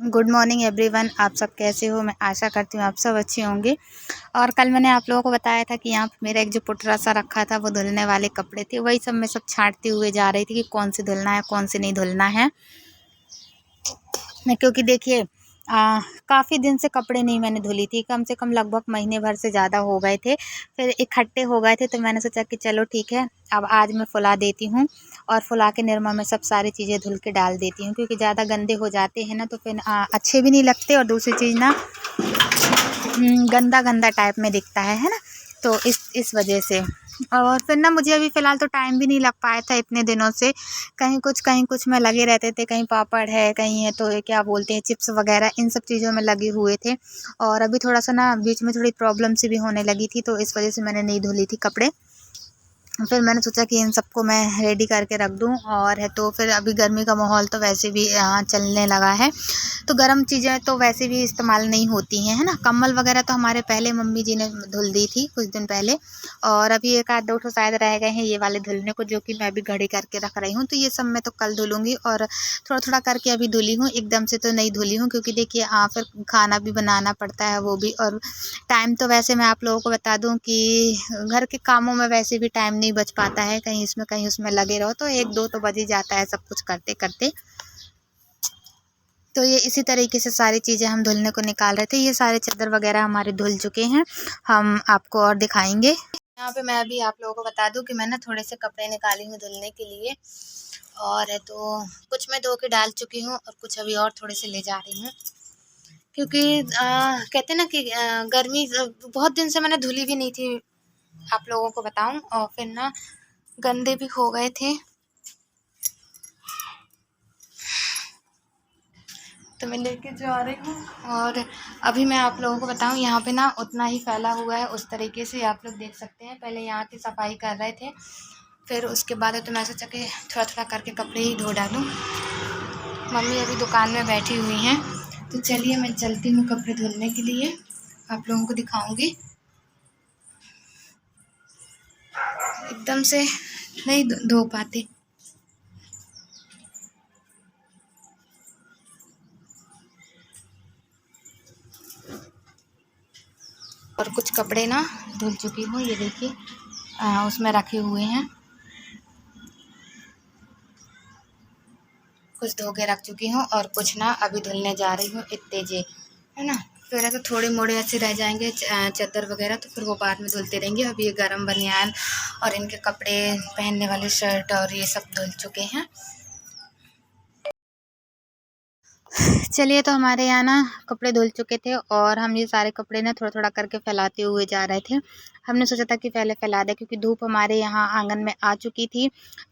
Good morning everyone. आप सब कैसे हो? मैं आशा करती हूँ आप सब अच्छे होंगे। और कल मैंने आप लोगों को बताया था कि यहाँ पे मेरा एक जो पुटरा सा रखा था वो धुलने वाले कपड़े थे, वही सब मैं सब छांटते हुए जा रही थी कि कौन से धुलना है कौन से नहीं धुलना है। क्योंकि देखिए काफ़ी दिन से कपड़े नहीं मैंने धुली थी, कम से कम लगभग महीने भर से ज़्यादा हो गए थे। फिर इकट्ठे हो गए थे तो मैंने सोचा कि चलो ठीक है, अब आज मैं फुला देती हूँ और फुला के निरमा में सब सारी चीज़ें धुल के डाल देती हूँ, क्योंकि ज़्यादा गंदे हो जाते हैं ना तो फिर अच्छे भी नहीं लगते और दूसरी चीज़ ना गंदा गंदा टाइप में दिखता है ना। तो इस वजह से और फिर ना मुझे अभी फ़िलहाल तो टाइम भी नहीं लग पाया था इतने दिनों से, कहीं कुछ में लगे रहते थे, कहीं पापड़ है, कहीं है तो ये क्या बोलते हैं चिप्स वगैरह, इन सब चीज़ों में लगे हुए थे। और अभी थोड़ा सा ना बीच में थोड़ी प्रॉब्लम सी भी होने लगी थी, तो इस वजह से मैंने नहीं धुली थी कपड़े। फिर मैंने सोचा कि इन सबको मैं रेडी करके रख दूं। और है तो फिर अभी गर्मी का माहौल तो वैसे भी चलने लगा है, तो गर्म चीज़ें तो वैसे भी इस्तेमाल नहीं होती हैं, है ना। कम्बल वगैरह तो हमारे पहले मम्मी जी ने धुल दी थी कुछ दिन पहले, और अभी एक आध दो ठो शायद रह गए हैं ये वाले धुलने को, जो कि मैं भी घड़ी करके रख रही हूँ। तो ये सब मैं तो कल धुलूँगी और थोड़ा थोड़ा करके अभी धुली हूँ, एकदम से तो नहीं धुली हूँ, क्योंकि देखिए फिर खाना भी बनाना पड़ता है वो भी। और टाइम तो वैसे मैं आप लोगों को बता दूं कि घर के कामों में वैसे भी टाइम नहीं बच पाता है, कहीं इसमें कहीं उसमें लगे रहो तो एक दो तो बज ही जाता है सब कुछ करते करते। तो ये इसी तरीके से सारी चीज़ें हम धुलने को निकाल रहे थे। ये सारे चादर वगैरह हमारे धुल चुके हैं, हम आपको और दिखाएंगे। यहाँ पे मैं अभी आप लोगों को बता दूं कि मैं ना थोड़े से कपड़े निकाली हूँ धुलने के लिए, और है तो कुछ मैं धो के डाल चुकी हूँ और कुछ अभी और थोड़े से ले जा रही हूँ, क्योंकि कहते हैं ना कि गर्मी बहुत दिन से मैंने धुली भी नहीं थी आप लोगों को बताऊं, और फिर ना गंदे भी हो गए थे, तो मैं लेके जा रही हूँ। और अभी मैं आप लोगों को बताऊं यहाँ पे ना उतना ही फैला हुआ है, उस तरीके से आप लोग देख सकते हैं। पहले यहाँ की सफाई कर रहे थे, फिर उसके बाद तो मैं सोचा कि थोड़ा थोड़ा करके कपड़े ही धो डालूँ। मम्मी अभी दुकान में बैठी हुई हैं, तो चलिए मैं चलती हूँ कपड़े धुलने के लिए, आप लोगों को दिखाऊंगी। एकदम से नहीं धो पाते। और कुछ कपड़े ना धुल चुकी हूँ, ये देखिए उसमें रखे हुए हैं, कुछ धो के रख चुकी हूँ और कुछ ना अभी धुलने जा रही हूँ, इतने जे है ना। फिर है तो थोड़े मोड़े ऐसे रह जाएंगे चादर वगैरह, तो फिर वो बाद में धुलते रहेंगे। अभी ये गर्म बनियान और इनके कपड़े पहनने वाले शर्ट और ये सब धुल चुके हैं। चलिए, तो हमारे यहाँ ना कपड़े धुल चुके थे और हम ये सारे कपड़े ना थोड़ा थोड़ा करके फैलाते हुए जा रहे थे। हमने सोचा था कि पहले फैला दें, क्योंकि धूप हमारे यहाँ आंगन में आ चुकी थी।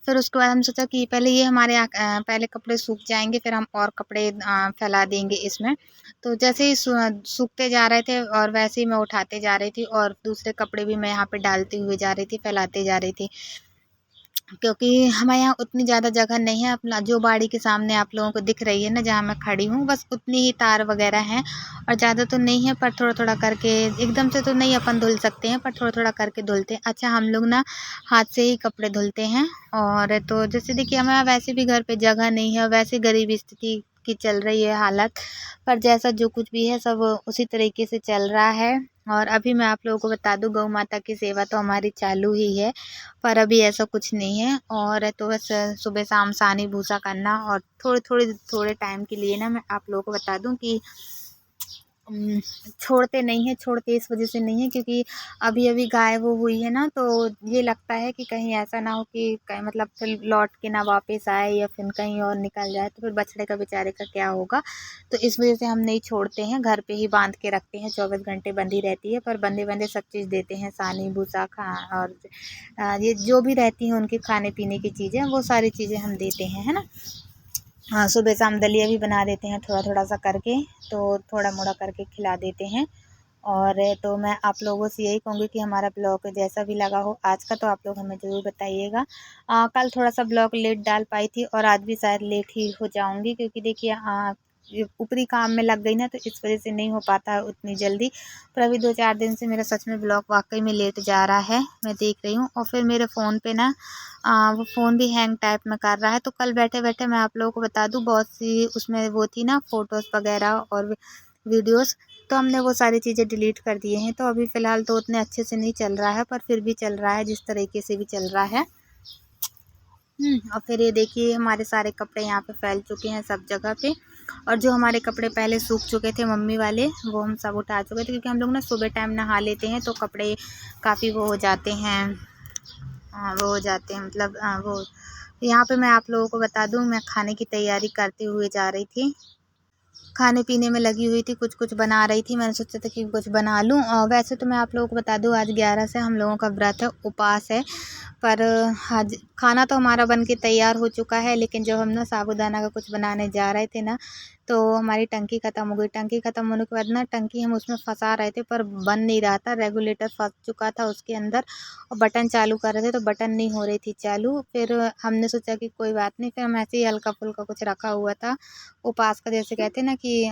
फिर उसके बाद हम सोचा कि पहले ये हमारे पहले कपड़े सूख जाएंगे, फिर हम और कपड़े फैला देंगे इसमें। तो जैसे ही सूखते जा रहे थे और वैसे ही मैं उठाते जा रही थी और दूसरे कपड़े भी मैं यहाँ पे डालते हुए जा रही थी, फैलाते जा रही थी, क्योंकि हमारे यहाँ उतनी ज़्यादा जगह नहीं है। अपना जो बाड़ी के सामने आप लोगों को दिख रही है ना, जहाँ मैं खड़ी हूँ, बस उतनी ही तार वगैरह हैं और ज़्यादा तो नहीं है। पर थोड़ा थोड़ा करके, एकदम से तो नहीं अपन धुल सकते हैं, पर थोड़ा थोड़ा करके धुलते हैं। अच्छा, हम लोग ना हाथ से ही कपड़े धुलते हैं। और तो जैसे देखिए हमारे वैसे भी घर पे जगह नहीं है, वैसे गरीबी स्थिति की चल रही है हालत, पर जैसा जो कुछ भी है सब उसी तरीके से चल रहा है। और अभी मैं आप लोगों को बता दूं, गौ माता की सेवा तो हमारी चालू ही है, पर अभी ऐसा कुछ नहीं है। और तो बस सुबह शाम सानी भूसा करना, और थोड़े टाइम के लिए ना मैं आप लोगों को बता दूं कि छोड़ते नहीं हैं। छोड़ते इस वजह से नहीं है क्योंकि अभी अभी गाय वो हुई है ना, तो ये लगता है कि कहीं ऐसा ना हो कि कहीं मतलब फिर लौट के ना वापस आए या फिर कहीं और निकल जाए, तो फिर बछड़े का बेचारे का क्या होगा। तो इस वजह से हम नहीं छोड़ते हैं, घर पे ही बांध के रखते हैं। 24 घंटे बंधी रहती है, पर बंधे बंधे सब चीज़ देते हैं, सानी भूसा खा और ये जो भी रहती हैं उनके खाने पीने की चीज़ें, वो सारी चीज़ें हम देते हैं, है ना। हाँ, सुबह शाम दलिया भी बना देते हैं थोड़ा थोड़ा सा करके, तो थोड़ा मोड़ा करके खिला देते हैं। और तो मैं आप लोगों से यही कहूँगी कि हमारा ब्लॉग जैसा भी लगा हो आज का, तो आप लोग हमें ज़रूर बताइएगा। कल थोड़ा सा ब्लॉग लेट डाल पाई थी और आज भी शायद लेट ही हो जाऊँगी, क्योंकि देखिए ऊपरी काम में लग गई ना, तो इस वजह से नहीं हो पाता है उतनी जल्दी। पर अभी 2-4 दिन से मेरा सच में ब्लॉग वाकई में लेट जा रहा है, मैं देख रही हूँ। और फिर मेरे फ़ोन पे ना वो फ़ोन भी हैंग टाइप में कर रहा है। तो कल बैठे बैठे मैं आप लोगों को बता दूँ, बहुत सी उसमें वो थी ना फ़ोटोज़ वगैरह और वीडियोज़, तो हमने वो सारी चीज़ें डिलीट कर दिए हैं। तो अभी फ़िलहाल तो उतने अच्छे से नहीं चल रहा है, पर फिर भी चल रहा है जिस तरीके से भी चल रहा है। और फिर ये देखिए हमारे सारे कपड़े यहाँ पे फैल चुके हैं सब जगह पे। और जो हमारे कपड़े पहले सूख चुके थे मम्मी वाले, वो हम सब उठा चुके थे, क्योंकि हम लोग ना सुबह टाइम नहा लेते हैं तो कपड़े काफ़ी वो हो जाते हैं। वो हो जाते हैं मतलब वो। यहाँ पे मैं आप लोगों को बता दूँ, मैं खाने की तैयारी करते हुए जा रही थी, खाने पीने में लगी हुई थी, कुछ कुछ बना रही थी। मैंने सोचा था कि कुछ बना लूँ। वैसे तो मैं आप लोगों को बता दूँ, आज 11 से हम लोगों का व्रत है, उपवास है। पर आज खाना तो हमारा बन के तैयार हो चुका है, लेकिन जब हम ना साबूदाना का कुछ बनाने जा रहे थे ना, तो हमारी टंकी ख़त्म हो गई। टंकी ख़त्म होने के बाद ना, टंकी हम उसमें फंसा रहे थे पर बन नहीं रहा था, रेगुलेटर फंस चुका था उसके अंदर। और बटन चालू कर रहे थे तो बटन नहीं हो रही थी चालू। फिर हमने सोचा कि कोई बात नहीं, फिर हम ऐसे ही हल्का फुल्का कुछ रखा हुआ था उपवास का, जैसे कहते हैं ना कि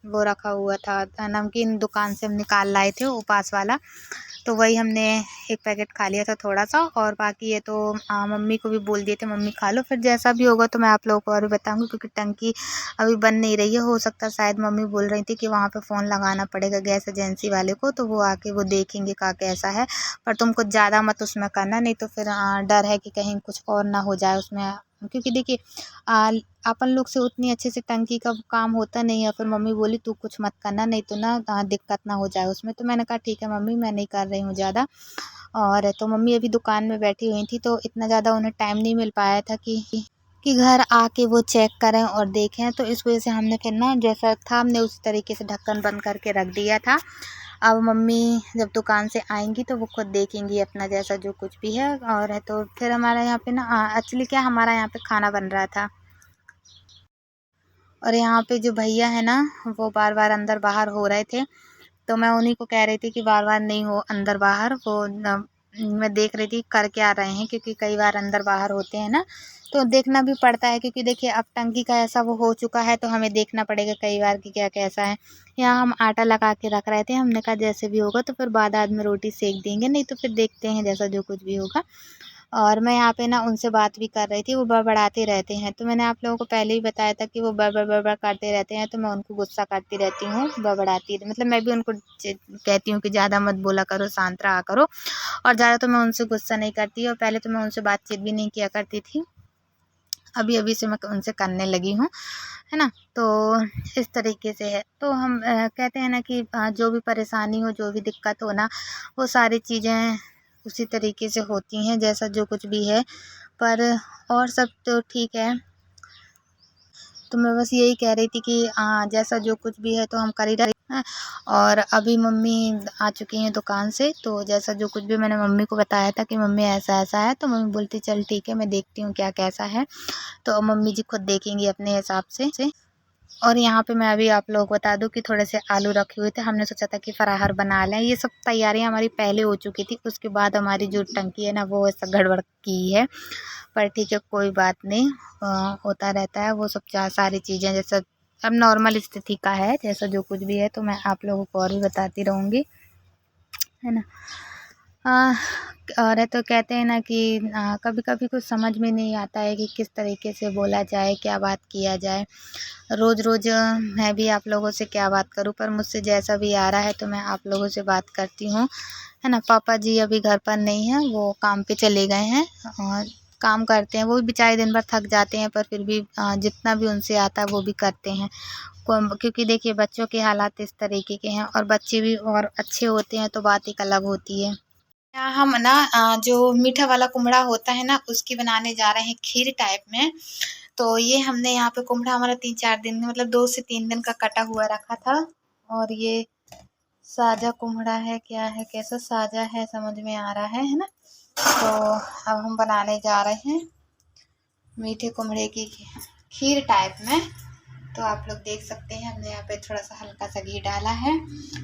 वो रखा हुआ था, नमकीन दुकान से हम निकाल लाए थे उपवास वाला। तो वही हमने एक पैकेट खा लिया था थोड़ा सा, और बाकी ये तो मम्मी को भी बोल दिए थे मम्मी खा लो। फिर जैसा भी होगा तो मैं आप लोगों को और भी बताऊंगी, क्योंकि टंकी अभी बन नहीं रही है। हो सकता है शायद मम्मी बोल रही थी कि वहाँ पे फ़ोन लगाना पड़ेगा गैस एजेंसी वाले को, तो वो आके वो देखेंगे का कैसा है। पर तुम कुछ ज़्यादा मत उसमें करना, नहीं तो फिर डर है कि कहीं कुछ और ना हो जाए उसमें। क्योंकि देखिए अपन लोग से उतनी अच्छे से टंकी का काम होता नहीं है। फिर मम्मी बोली तू कुछ मत करना, नहीं तो ना दिक्कत ना हो जाए उसमें। तो मैंने कहा ठीक है मम्मी, मैं नहीं कर रही हूँ ज़्यादा। और तो मम्मी अभी दुकान में बैठी हुई थी, तो इतना ज़्यादा उन्हें टाइम नहीं मिल पाया था कि घर आके वो चेक करें और देखें। तो इस वजह से हमने फिर ना जैसा था हमने उसी तरीके से ढक्कन बंद करके रख दिया था। अब मम्मी जब दुकान से आएंगी तो वो खुद देखेंगी अपना जैसा जो कुछ भी है। और है तो फिर हमारा यहाँ पे ना एक्चुअली क्या, हमारा यहाँ पे खाना बन रहा था। और यहाँ पे जो भैया है ना, वो बार बार अंदर बाहर हो रहे थे। तो मैं उन्हीं को कह रही थी कि बार बार नहीं हो अंदर बाहर, वो मैं देख रही थी कर क्या रहे हैं, क्योंकि कई बार अंदर बाहर होते हैं ना, तो देखना भी पड़ता है। क्योंकि देखिए अब टंकी का ऐसा वो हो चुका है, तो हमें देखना पड़ेगा कई बार कि क्या कैसा है। यहाँ हम आटा लगा के रख रहे थे, हमने कहा जैसे भी होगा तो फिर बाद में रोटी सेक देंगे, नहीं तो फिर देखते हैं जैसा जो कुछ भी होगा। और मैं यहाँ पे ना उनसे बात भी कर रही थी, वो बड़बड़ाते रहते हैं। तो मैंने आप लोगों को पहले ही बताया था कि वो बड़बड़ करते रहते हैं, तो मैं उनको गुस्सा करती रहती हूँ, बड़बड़ाती, मतलब मैं भी उनको कहती हूँ कि ज़्यादा मत बोला करो, शांत रहा करो। और ज़्यादा तो मैं उनसे गुस्सा नहीं करती, और पहले तो मैं उनसे बातचीत भी नहीं किया करती थी, अभी अभी से मैं उनसे करने लगी हूँ, है ना। तो इस तरीके से है। तो हम कहते हैं ना कि जो भी परेशानी हो, जो भी दिक्कत हो ना, वो सारी चीज़ें उसी तरीके से होती हैं जैसा जो कुछ भी है। पर और सब तो ठीक है। तो मैं बस यही कह रही थी कि जैसा जो कुछ भी है तो हम कर ही रहे हैं। और अभी मम्मी आ चुकी हैं दुकान से, तो जैसा जो कुछ भी मैंने मम्मी को बताया था कि मम्मी ऐसा ऐसा है, तो मम्मी बोलती चल ठीक है मैं देखती हूँ क्या कैसा है। तो मम्मी जी खुद देखेंगी अपने हिसाब से। और यहाँ पे मैं अभी आप लोगों को बता दूँ कि थोड़े से आलू रखे हुए थे, हमने सोचा था कि फराहर बना लें। ये सब तैयारियाँ हमारी पहले हो चुकी थी, उसके बाद हमारी जो टंकी है ना वो ऐसा गड़बड़ की है। पर ठीक है कोई बात नहीं, होता रहता है वो सब। सारी चीज़ें जैसा अब नॉर्मल स्थिति का है, जैसा जो कुछ भी है तो मैं आप लोगों को और भी बताती रहूँगी, है ना। आ, और है तो कहते हैं ना कि कभी कभी कुछ समझ में नहीं आता है कि किस तरीके से बोला जाए, क्या बात किया जाए। रोज़ रोज़ मैं भी आप लोगों से क्या बात करूं, पर मुझसे जैसा भी आ रहा है तो मैं आप लोगों से बात करती हूँ, है ना। पापा जी अभी घर पर नहीं हैं, वो काम पे चले गए हैं। और काम करते हैं वो भी बेचारे, दिन भर थक जाते हैं, पर फिर भी जितना भी उनसे आता है वो भी करते हैं। क्योंकि देखिए बच्चों के हालात इस तरीके के हैं, और बच्चे भी और अच्छे होते हैं तो बात एक अलग होती है। यहाँ हम ना जो मीठा वाला कुम्हड़ा होता है ना, उसकी बनाने जा रहे हैं खीर टाइप में। तो ये हमने यहाँ पे कुम्हड़ा हमारा 3-4 दिन मतलब 2 से 3 दिन का कटा हुआ रखा था। और ये साजा कुम्हड़ा है, क्या है कैसा साजा है समझ में आ रहा है ना। तो अब हम बनाने जा रहे हैं मीठे कुम्हड़े की खीर टाइप में। तो आप लोग देख सकते हैं हमने यहाँ पे थोड़ा सा हल्का सा घी डाला है,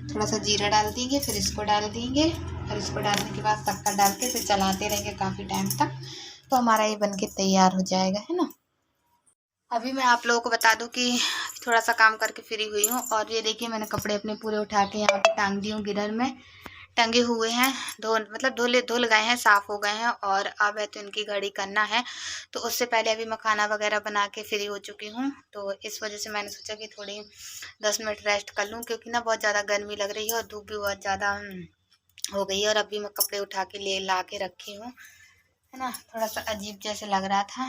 थोड़ा सा जीरा डाल देंगे, फिर इसको डाल देंगे, और इसको डालने के बाद शक्कर डाल के फिर चलाते रहेंगे काफ़ी टाइम तक, तो हमारा ये बन के तैयार हो जाएगा, है ना। अभी मैं आप लोगों को बता दूं कि थोड़ा सा काम करके फ्री हुई हूँ। और ये देखिए मैंने कपड़े अपने पूरे उठा के यहाँ पे टांग दी हूँ, गिरर में टंगे हुए हैं। धुल गए हैं, साफ़ हो गए हैं। और अब है तो इनकी घड़ी करना है, तो उससे पहले अभी मैं खाना वगैरह बना के फ्री हो चुकी हूँ। तो इस वजह से मैंने सोचा कि थोड़ी 10 मिनट रेस्ट कर लूँ, क्योंकि ना बहुत ज़्यादा गर्मी लग रही है और धूप भी बहुत ज़्यादा हो गई है। और अभी मैं कपड़े उठा के ला के रखी हूँ, है ना। थोड़ा सा अजीब जैसे लग रहा था।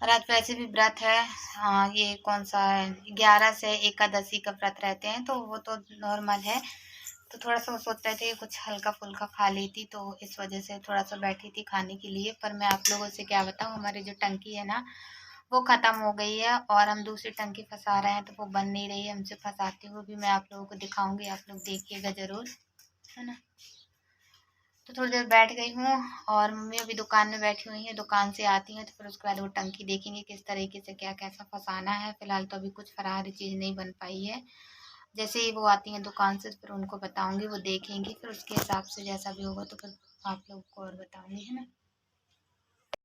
और आज वैसे भी व्रत है। हाँ, ये कौन सा है, 11 से एकादशी का व्रत रहते हैं, तो वो तो नॉर्मल है। तो थोड़ा सा सोच रहे थे कुछ हल्का फुल्का खा लेती, तो इस वजह से थोड़ा सा बैठी थी खाने के लिए। पर मैं आप लोगों से क्या बताऊँ, हमारी जो टंकी है ना वो ख़त्म हो गई है और हम दूसरी टंकी फंसा रहे हैं, तो वो बन नहीं रही है। हमसे फंसाती हुई भी मैं आप लोगों को दिखाऊंगी, आप लोग देखिएगा ज़रूर, है ना। तो थोड़ी देर बैठ गई हूँ और मम्मी अभी दुकान में बैठी हुई हैं, दुकान से आती हैं तो फिर उसके बाद वो टंकी देखेंगे किस तरीके से क्या कैसा फंसाना है। फिलहाल तो अभी कुछ फरारी चीज़ नहीं बन पाई है। जैसे ही वो आती हैं दुकान से फिर उनको बताऊंगी, वो देखेंगी, फिर उसके हिसाब से जैसा भी होगा तो फिर आप लोग को और बताऊंगी, है ना।